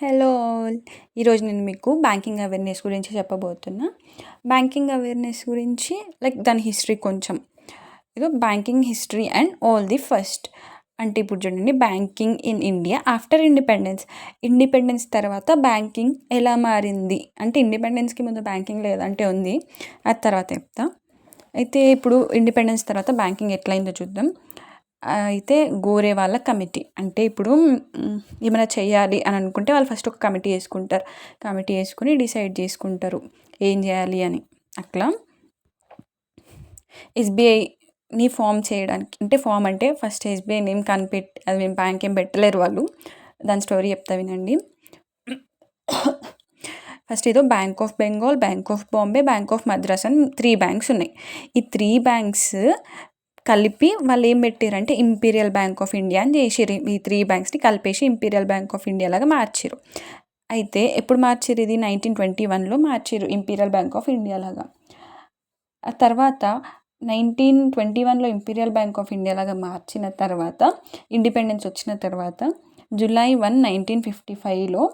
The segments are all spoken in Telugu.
Hello all. ఈరోజు నేను మీకు బ్యాంకింగ్ అవేర్నెస్ గురించి చెప్పబోతున్నా. బ్యాంకింగ్ అవేర్నెస్ గురించి దాని హిస్టరీ కొంచెం. Banking history and all the first. అంటే ఇప్పుడు చూడండి, banking in India after independence. Independence తర్వాత బ్యాంకింగ్ ఎలా మారింది అంటే, ఇండిపెండెన్స్కి ముందు బ్యాంకింగ్ లేదంటే ఉంది, అది తర్వాత చెప్తా. అయితే ఇప్పుడు ఇండిపెండెన్స్ తర్వాత బ్యాంకింగ్ ఎట్లయిందో చూద్దాం. అయితే గోరే వాళ్ళ కమిటీ, అంటే ఇప్పుడు ఏమైనా చేయాలి అని అనుకుంటే వాళ్ళు ఫస్ట్ ఒక కమిటీ వేసుకుంటారు. కమిటీ వేసుకుని డిసైడ్ చేసుకుంటారు ఏం చేయాలి అని. అట్లా ఎస్బీఐని ఫామ్ చేయడానికి, అంటే ఫామ్ అంటే ఫస్ట్ ఎస్బీఐ నేమ్ కనిపెట్టి, అది మేము బ్యాంక్ ఏం పెట్టలేరు వాళ్ళు, దాని స్టోరీ చెప్తా వినండి. ఫస్ట్ ఏదో bank of Bengal, bank of Bombay, bank of Madras అని 3 బ్యాంక్స్ ఉన్నాయి. ఈ 3 బ్యాంక్స్ కలిపి వాళ్ళు ఏం పెట్టారంటే ఇంపీరియల్ బ్యాంక్ ఆఫ్ ఇండియా అని చేసిరు. ఈ 3 బ్యాంక్స్ని కలిపేసి ఇంపీరియల్ బ్యాంక్ ఆఫ్ ఇండియా లాగా మార్చిరు. అయితే ఎప్పుడు మార్చిరు? ఇది 1921లో మార్చిరు ఇంపీరియల్ బ్యాంక్ ఆఫ్ ఇండియా లాగా. ఆ తర్వాత 1921లో ఇంపీరియల్ బ్యాంక్ ఆఫ్ ఇండియా లాగా మార్చిన తర్వాత, ఇండిపెండెన్స్ వచ్చిన తర్వాత జూలై 1, 1955లో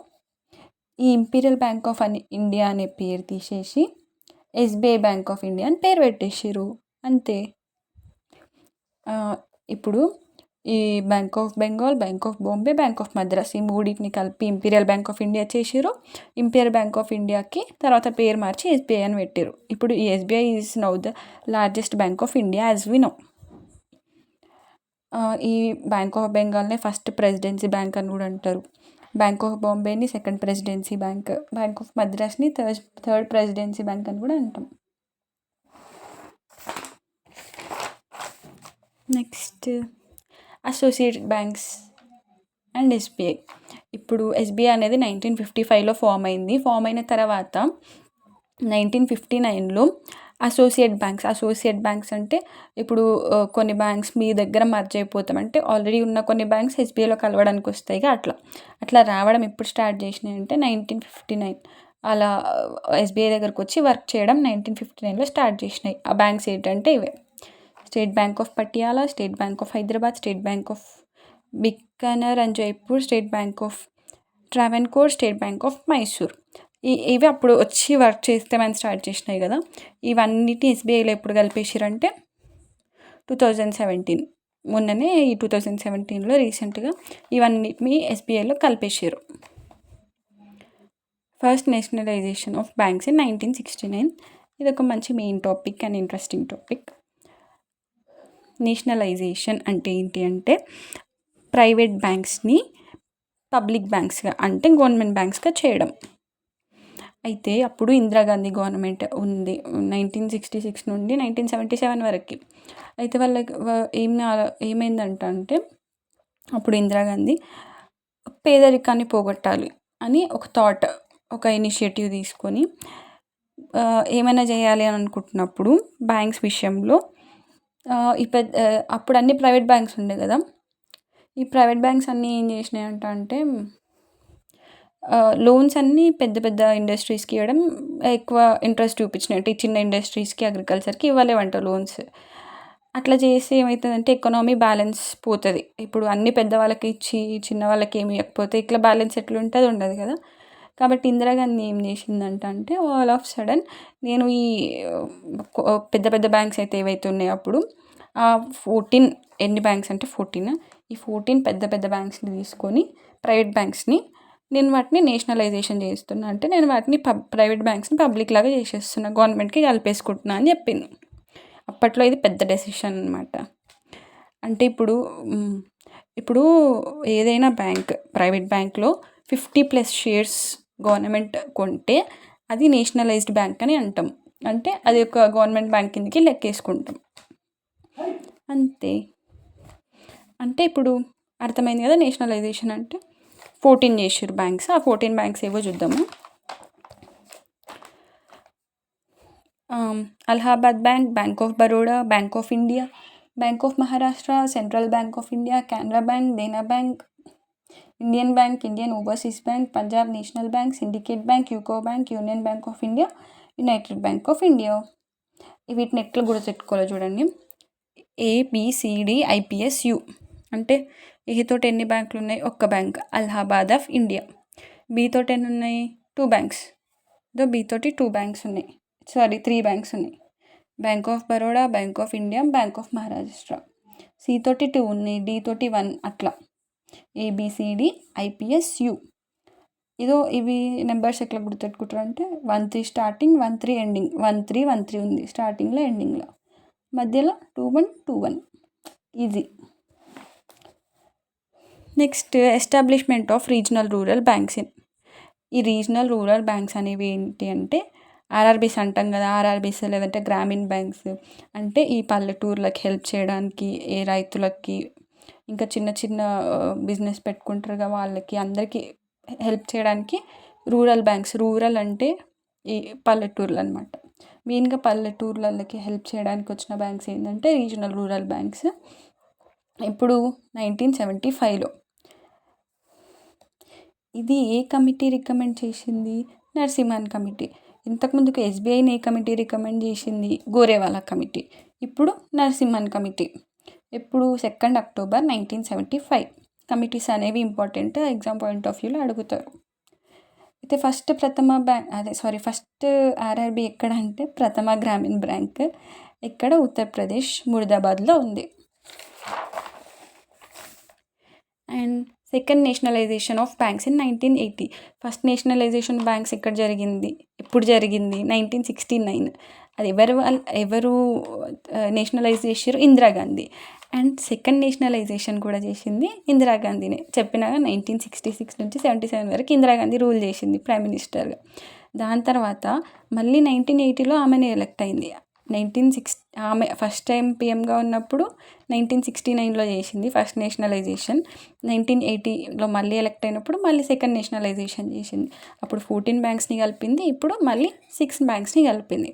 ఈ ఇంపీరియల్ బ్యాంక్ ఆఫ్ ఇండియా అనే పేరు తీసేసి ఎస్బీఐ బ్యాంక్ ఆఫ్ ఇండియా అని పేరు పెట్టేసారు. అంతే. ఇప్పుడు ఈ bank of Bengal, bank of Bombay, bank of Madras, ఈ మూడింటిని కలిపి ఇంపీరియల్ బ్యాంక్ ఆఫ్ ఇండియా చేసారు. ఇంపీరియల్ బ్యాంక్ ఆఫ్ ఇండియాకి తర్వాత పేరు మార్చి ఎస్బీఐ అని పెట్టారు. ఇప్పుడు ఈ SBI is now the largest bank of India as we know. ఈ బ్యాంక్ ఆఫ్ బెంగాల్నే ఫస్ట్ ప్రెసిడెన్సీ బ్యాంక్ అని కూడా అంటారు. బ్యాంక్ ఆఫ్ బాంబేని second presidency bank, bank of మద్రాస్ని థర్డ్ ప్రెసిడెన్సీ బ్యాంక్ అని కూడా అంటాం. Next associated banks and SBI. ఇప్పుడు ఎస్బీఐ అనేది 1955లో ఫామ్ అయింది. ఫామ్ అయిన తర్వాత 1959లో అసోసియేట్ బ్యాంక్స్ అంటే ఇప్పుడు కొన్ని బ్యాంక్స్ మీ దగ్గర మర్జ్ అయిపోతాం, అంటే ఆల్రెడీ ఉన్న కొన్ని బ్యాంక్స్ ఎస్బీఐలో కలవడానికి వస్తాయి. అట్లా రావడం ఎప్పుడు స్టార్ట్ చేసినాయి అంటే 1959. అలా ఎస్బీఐ దగ్గరకు వచ్చి వర్క్ చేయడం 1959లో స్టార్ట్ చేసినాయి. ఆ బ్యాంక్స్ ఏంటంటే ఇవే: state bank of Patiala, state bank of Hyderabad, state bank of Bikaner and Jaipur, state bank of Travancore, state bank of Mysore. ఇవి అప్పుడు వచ్చి వర్క్ చేస్తే మనం స్టార్ట్ చేసినాయి కదా. ఇవన్నిటిని ఎస్బీఐలో ఎప్పుడు కలిపేసారంటే 2017. మొన్ననే ఈ 2017లో రీసెంట్గా ఇవన్నిటిని ఎస్బీఐలో కలిపేసారు. First nationalisation of banks in 1969. ఇది ఒక మంచి main topic and interesting topic. Nationalisation అంటే ఏంటి అంటే, ప్రైవేట్ బ్యాంక్స్ని పబ్లిక్ బ్యాంక్స్గా, అంటే గవర్నమెంట్ బ్యాంక్స్గా చేయడం. అయితే అప్పుడు ఇందిరాగాంధీ గవర్నమెంట్ ఉంది 1966 నుండి 1977 వరకు. అయితే వాళ్ళకి ఏమైందంటే అప్పుడు ఇందిరాగాంధీ పేదరికాన్ని పోగొట్టాలి అని ఒక ఇనిషియేటివ్ తీసుకొని ఏమైనా చేయాలి అని అనుకుంటున్నప్పుడు బ్యాంక్స్ విషయంలో అప్పుడు అన్ని ప్రైవేట్ బ్యాంక్స్ ఉండే కదా. ఈ ప్రైవేట్ బ్యాంక్స్ అన్నీ ఏం చేసినాయంట అంటే, లోన్స్ అన్నీ పెద్ద పెద్ద ఇండస్ట్రీస్కి ఇవ్వడం, ఎక్కువ ఇంట్రెస్ట్ చూపించినాయి. అంటే చిన్న ఇండస్ట్రీస్కి, అగ్రికల్చర్కి ఇవ్వలేవంట లోన్స్. అట్లా చేసి ఏమవుతుందంటే ఎకనామీ బ్యాలెన్స్ పోతుంది. ఇప్పుడు అన్ని పెద్దవాళ్ళకి ఇచ్చి చిన్న వాళ్ళకి ఏమి ఇవ్వకపోతే ఇట్లా బ్యాలెన్స్ ఎట్లుంటుంది, ఉండదు కదా. కాబట్టి ఇందిరాగాంధీ ఏం చేసిందంటే ఆల్ ఆఫ్ సడన్ నేను ఈ పెద్ద పెద్ద బ్యాంక్స్ అయితే ఏవైతే ఉన్నాయో అప్పుడు 14, ఎన్ని బ్యాంక్స్ అంటే 14, ఈ 14 పెద్ద పెద్ద బ్యాంక్స్ని తీసుకొని ప్రైవేట్ బ్యాంక్స్ని నేను వాటిని నేషనలైజేషన్ చేస్తున్నా, అంటే నేను వాటిని ప్రైవేట్ బ్యాంక్స్ని పబ్లిక్ లాగా చేసేస్తున్నా, గవర్నమెంట్కి కలిపేసుకుంటున్నా అని చెప్పింది. అప్పట్లో ఇది పెద్ద డెసిషన్ అనమాట. అంటే ఇప్పుడు ఏదైనా ప్రైవేట్ బ్యాంక్లో 50+ షేర్స్ గవర్నమెంట్ కొంటే అది నేషనలైజ్డ్ బ్యాంక్ అని అంటాం. అంటే అది ఒక గవర్నమెంట్ బ్యాంక్ కిందకి లెక్కేసుకుంటాం అంతే. అంటే ఇప్పుడు అర్థమైంది కదా నేషనలైజేషన్ అంటే. 14 చేసారు బ్యాంక్స్. ఆ 14 బ్యాంక్స్ ఏవో చూద్దాము. Allahabad bank, bank of Baroda, bank of India, bank of Maharashtra, central bank of India, Canara bank, Dena bank, Indian bank, Indian overseas bank, Punjab national bank, syndicate bank, UCO bank, union bank of India, united bank of India. వీటిని ఎట్లా గుర్తుపెట్టుకోవాలో చూడండి. ABCDIPSU అంటే ఏతోటి ఎన్ని బ్యాంకులు ఉన్నాయి? ఒక్క bank, Allahabad of India. B తోటి ఎన్ని ఉన్నాయి? 2 బ్యాంక్స్. బి తోటి 2 బ్యాంక్స్ ఉన్నాయి, 3 బ్యాంక్స్ ఉన్నాయి. Bank of Baroda, bank of India, bank of Maharashtra. C తోటి 2 ఉన్నాయి, డి తోటి 1, అట్లా ఏబిసిడి ఐపిఎస్ యు. ఇవి నెంబర్స్ ఎట్లా గుర్తుపెట్టుకుంటారు అంటే 13 స్టార్టింగ్, 13 ఎండింగ్. 13 ఉంది స్టార్టింగ్లో, ఎండింగ్లో, మధ్యలో 21 easy. Next establishment of regional rural banks. ఈ రీజనల్ రూరల్ బ్యాంక్స్ అనేవి ఏంటి అంటే ఆర్ఆర్బీస్ అంటాం కదా, ఆర్ఆర్బీస్ లేదంటే గ్రామీణ బ్యాంక్స్. అంటే ఈ పల్లెటూర్లకి హెల్ప్ చేయడానికి, ఏ రైతులకి, ఇంకా చిన్న చిన్న బిజినెస్ పెట్టుకుంటారుగా వాళ్ళకి అందరికీ హెల్ప్ చేయడానికి రూరల్ బ్యాంక్స్. రూరల్ అంటే ఈ పల్లెటూర్లు అనమాట. మెయిన్గా పల్లెటూర్లకి హెల్ప్ చేయడానికి వచ్చిన బ్యాంక్స్ ఏంటంటే రీజనల్ రూరల్ బ్యాంక్స్. ఇప్పుడు 1975లో ఇది ఏ కమిటీ రికమెండ్ చేసింది? నరసింహన్ కమిటీ. ఇంతకుముందుకు ఎస్బీఐని ఏ కమిటీ రికమెండ్ చేసింది? గోరేవాలా కమిటీ. ఇప్పుడు నరసింహన్ కమిటీ. ఇప్పుడు 2 అక్టోబర్ 1975. కమిటీస్ అనేవి ఇంపార్టెంట్, ఎగ్జామ్ పాయింట్ ఆఫ్ వ్యూలో అడుగుతారు. అయితే ఫస్ట్ ఆర్ఆర్బీ ఎక్కడ అంటే ప్రథమ గ్రామీణ బ్యాంక్. ఎక్కడ? ఉత్తరప్రదేశ్, ముర్దాబాద్లో ఉంది. And second nationalisation of banks in 1980. First nationalisation banks ఎప్పుడు జరిగింది? 1969. అది ఎవరు నేషనలైజ్ చేశారు? ఇందిరాగాంధీ. అండ్ సెకండ్ నేషనలైజేషన్ కూడా చేసింది ఇందిరాగాంధీనే. చెప్పినాగా 1966 నుంచి 77 వరకు ఇందిరాగాంధీ రూల్ చేసింది ప్రైమ్ మినిస్టర్గా. దాని తర్వాత మళ్ళీ 1980లో ఆమెనే ఎలక్ట్ అయింది. ఆమె ఫస్ట్ టైం పిఎంగా ఉన్నప్పుడు 1969లో చేసింది ఫస్ట్ నేషనలైజేషన్. 1980లో మళ్ళీ ఎలక్ట్ అయినప్పుడు మళ్ళీ సెకండ్ నేషనలైజేషన్ చేసింది. అప్పుడు 14 బ్యాంక్స్ని కలిపింది, ఇప్పుడు మళ్ళీ 6 బ్యాంక్స్ని కలిపింది.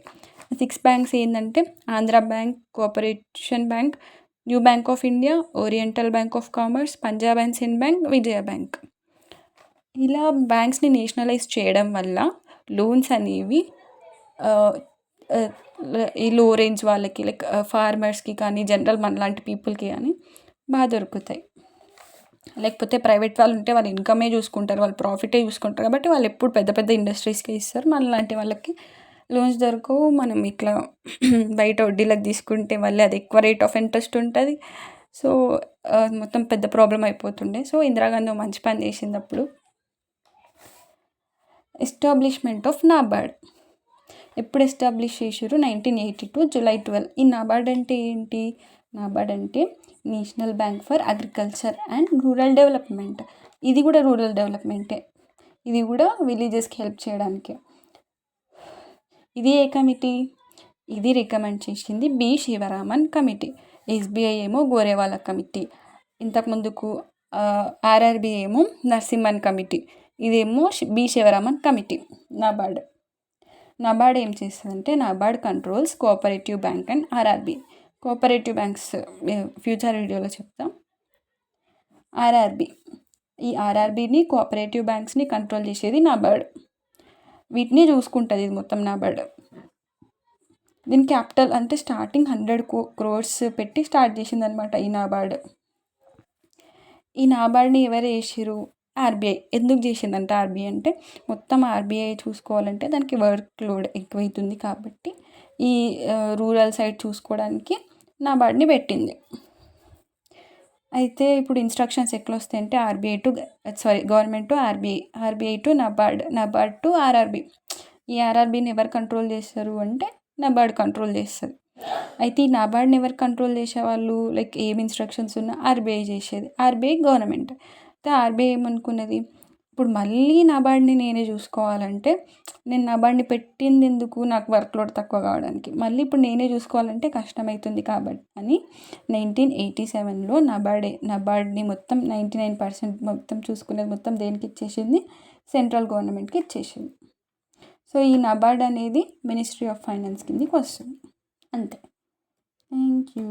6 బ్యాంక్స్ ఏంటంటే Andhra bank, cooperation bank, new bank of India, oriental bank of commerce, Punjab and Sindh bank, Vijaya bank. ఇలా బ్యాంక్స్ని నేషనలైజ్ చేయడం వల్ల లోన్స్ అనేవి ఈ లో రేంజ్ వాళ్ళకి, లైక్ ఫార్మర్స్కి కానీ, జనరల్ మన లాంటి పీపుల్కి కానీ బాగా దొరుకుతాయి. లేకపోతే ప్రైవేట్ వాళ్ళు ఉంటే వాళ్ళు ఇన్కమే చూసుకుంటారు, వాళ్ళు ప్రాఫిటే చూసుకుంటారు, కాబట్టి వాళ్ళు ఎప్పుడు పెద్ద పెద్ద ఇండస్ట్రీస్కి ఇస్తారు. మన లాంటి వాళ్ళకి లోన్స్ దొరకవు. మనం ఇట్లా బయట వడ్డీలకు తీసుకుంటే మళ్ళీ అది ఎక్కువ రేట్ ఆఫ్ ఇంట్రెస్ట్ ఉంటుంది. సో మొత్తం పెద్ద ప్రాబ్లం అయిపోతుండే. సో ఇందిరాగాంధీ మంచి పని చేసింది అప్పుడు. ఎస్టాబ్లిష్మెంట్ ఆఫ్ నాబార్డ్ ఎప్పుడు ఎస్టాబ్లిష్ చేశారు? 1982 జూలై 12. ఈ నాబార్డ్ అంటే ఏంటి? నాబార్డ్ అంటే national bank for agriculture and rural development. ఇది కూడా రూరల్ డెవలప్మెంటే. ఇది కూడా విలేజెస్కి హెల్ప్ చేయడానికి. ఇది ఏ కమిటీ? ఇది రికమెండ్ చేసింది బి శివరామన్ కమిటీ. ఎస్బీఐ ఏమో గోరేవాలా కమిటీ. ఇంతకుముందుకు ఆర్ఆర్బీ ఏమో నరసింహన్ కమిటీ. ఇదేమో బి శివరామన్ కమిటీ. నాబార్డ్ ఏం చేస్తుందంటే NABARD controls cooperative bank and RRB. Cooperative banks future వీడియోలో చెప్తాం. ఈ ఆర్ఆర్బీని, కోఆపరేటివ్ బ్యాంక్స్ని కంట్రోల్ చేసేది నాబార్డ్. వీటిని చూసుకుంటుంది ఇది మొత్తం నాబార్డ్. దీని క్యాపిటల్ అంటే స్టార్టింగ్ 100 crores పెట్టి స్టార్ట్ చేసింది అనమాట ఈ నాబార్డ్. ఈ నాబార్డ్ని ఎవరు చేసిరు? ఆర్బీఐ. ఎందుకు చేసిందంటే ఆర్బీఐ అంటే మొత్తం ఆర్బీఐ చూసుకోవాలంటే దానికి వర్క్ లోడ్ ఎక్కువైతుంది, కాబట్టి ఈ రూరల్ సైడ్ చూసుకోవడానికి నాబార్డ్ని పెట్టింది. అయితే ఇప్పుడు ఇన్స్ట్రక్షన్స్ ఎట్లా వస్తాయి అంటే government to RBI to NABARD to RRB. ఈ ఆర్ఆర్బీని ఎవరు కంట్రోల్ చేస్తారు అంటే నాబార్డ్ కంట్రోల్ చేస్తుంది. అయితే ఈ నాబార్డ్ని ఎవరు కంట్రోల్ చేసేవాళ్ళు? లైక్ ఏం ఇన్స్ట్రక్షన్స్ ఉన్నా ఆర్బీఐ చేసేది. RBI government. అయితే ఆర్బీఐ ఏమనుకున్నది, ఇప్పుడు మళ్ళీ నాబార్డ్ని నేనే చూసుకోవాలంటే, నేను నాబార్డ్ని పెట్టింది ఎందుకు? నాకు వర్క్ లోడ్ తక్కువ కావడానికి. మళ్ళీ ఇప్పుడు నేనే చూసుకోవాలంటే కష్టమవుతుంది కాబట్టి అని 1987లో నాబార్డ్ని మొత్తం 99% మొత్తం చూసుకునేది మొత్తం దేనికి ఇచ్చేసింది? సెంట్రల్ గవర్నమెంట్కి ఇచ్చేసింది. సో ఈ నాబార్డ్ అనేది మినిస్ట్రీ ఆఫ్ ఫైనాన్స్ కిందకి వస్తుంది. అంతే. Thank you.